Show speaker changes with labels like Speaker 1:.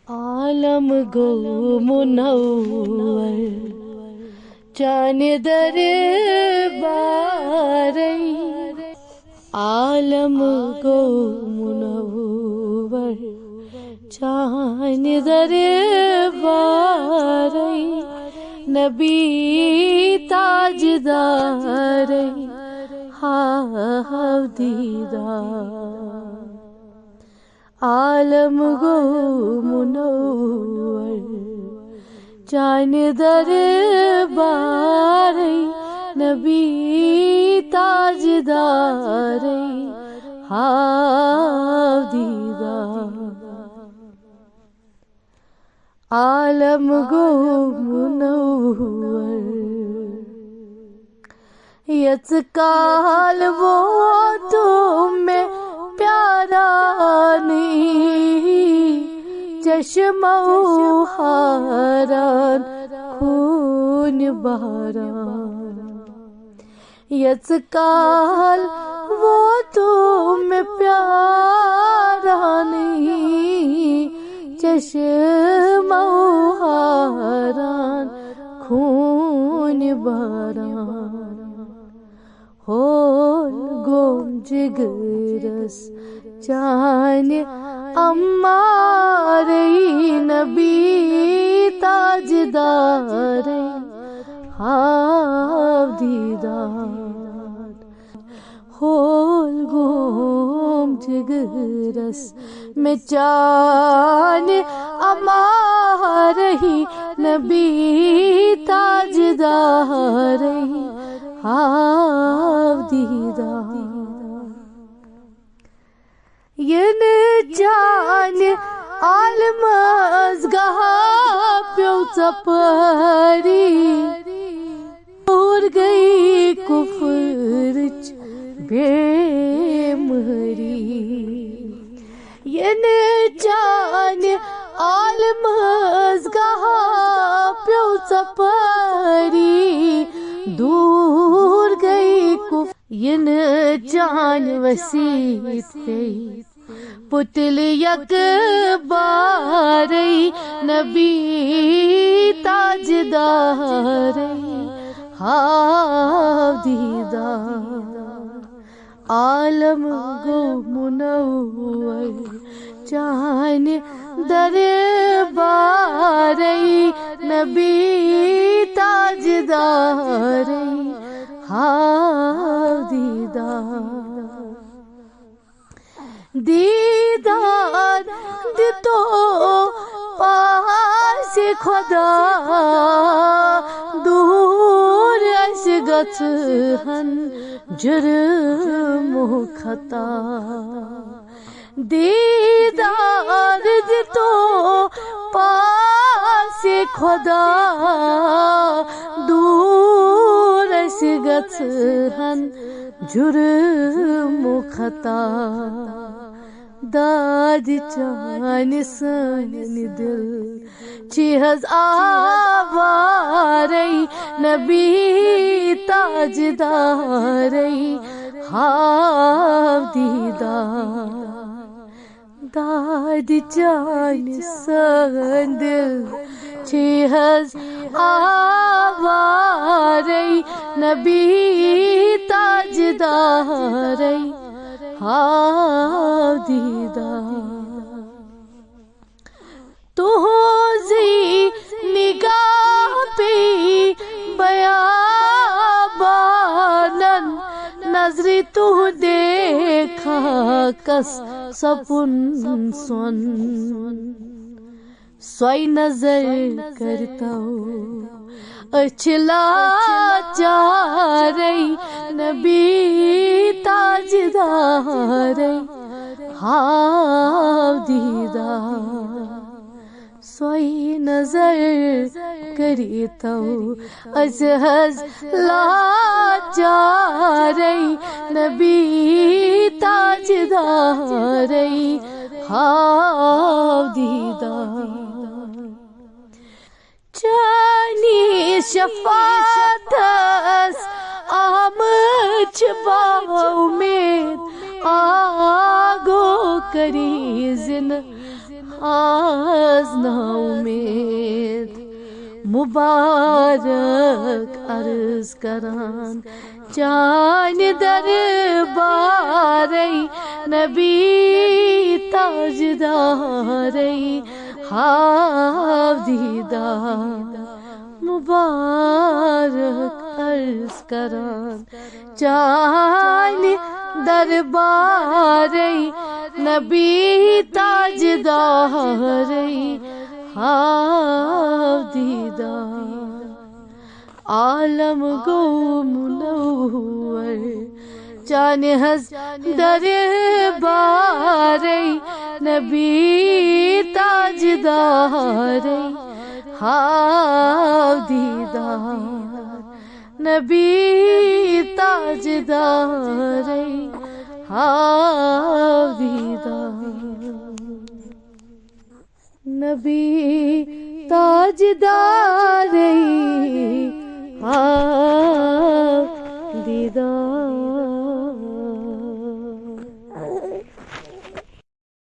Speaker 1: عالم گو منور چانہ دربار عالم گو منور چانہ دربار نبی تاجدار ہاو دیدار عالم گو منور چانہ دربار نبی تاجدار ہاو دیدار عالم گو منور یت کال وہ تمہیں پیارا نہیں چشمہ حاران خون بہران یت کال وہ تمہیں پیارا نہیں چشمہ حاران خون بہران ہول گم جگرس چانہ امار نبی تاجدار ہاو دیدار ہول گم جگرس میں چانہ امار نبی تاجدار ہاو دیدار ین جان عالم از گہا پیو ژپاری اور گئی کفرچ بے مہری ین جان عالم از گہا پیو ژپاری دور گئی کف ین جان وسیع تھے پتل یک بار نبی تاجدار ہاو دیدار عالم گو منور چانہ دربار نبی تاجدار ہاو دیدار دیدار دیتو پاس خدا دور اس گژھہن جرم و خطا دیدار دیتو پاس خدا دور اس گژھہن جرم و خطا داد چانہ سانہ دل چھ حظ آوار نبی تاجدار ہاو دیدار داد چانہ سانہ دل چھ حظ آوار نبی تاجدار ہاو دیدار تو زی نگاہ پہ بیابانن نظری تو دیکھا کس سپن سن سوئی نظر کرتا اچھ لاچار نبی تاجدار ہاو دیدار سوئی نظر کریتا اچھ حظ لاچار نبی تاجدار ہاو دیدار چانی شفاعت آمد با امید آگو کری زن آز نا امید مبارک عرض کران چان درباری نبی تاجداری ہاو دیدار مبارک عرض کران چان درباری نبی تاجداری ہاو دیدار عالم گو منور جان ہز درباری نبی تاجداری ہاو دیدار نبی تاجداری ہاو دیدار نبی تاجداری ہاو دیدار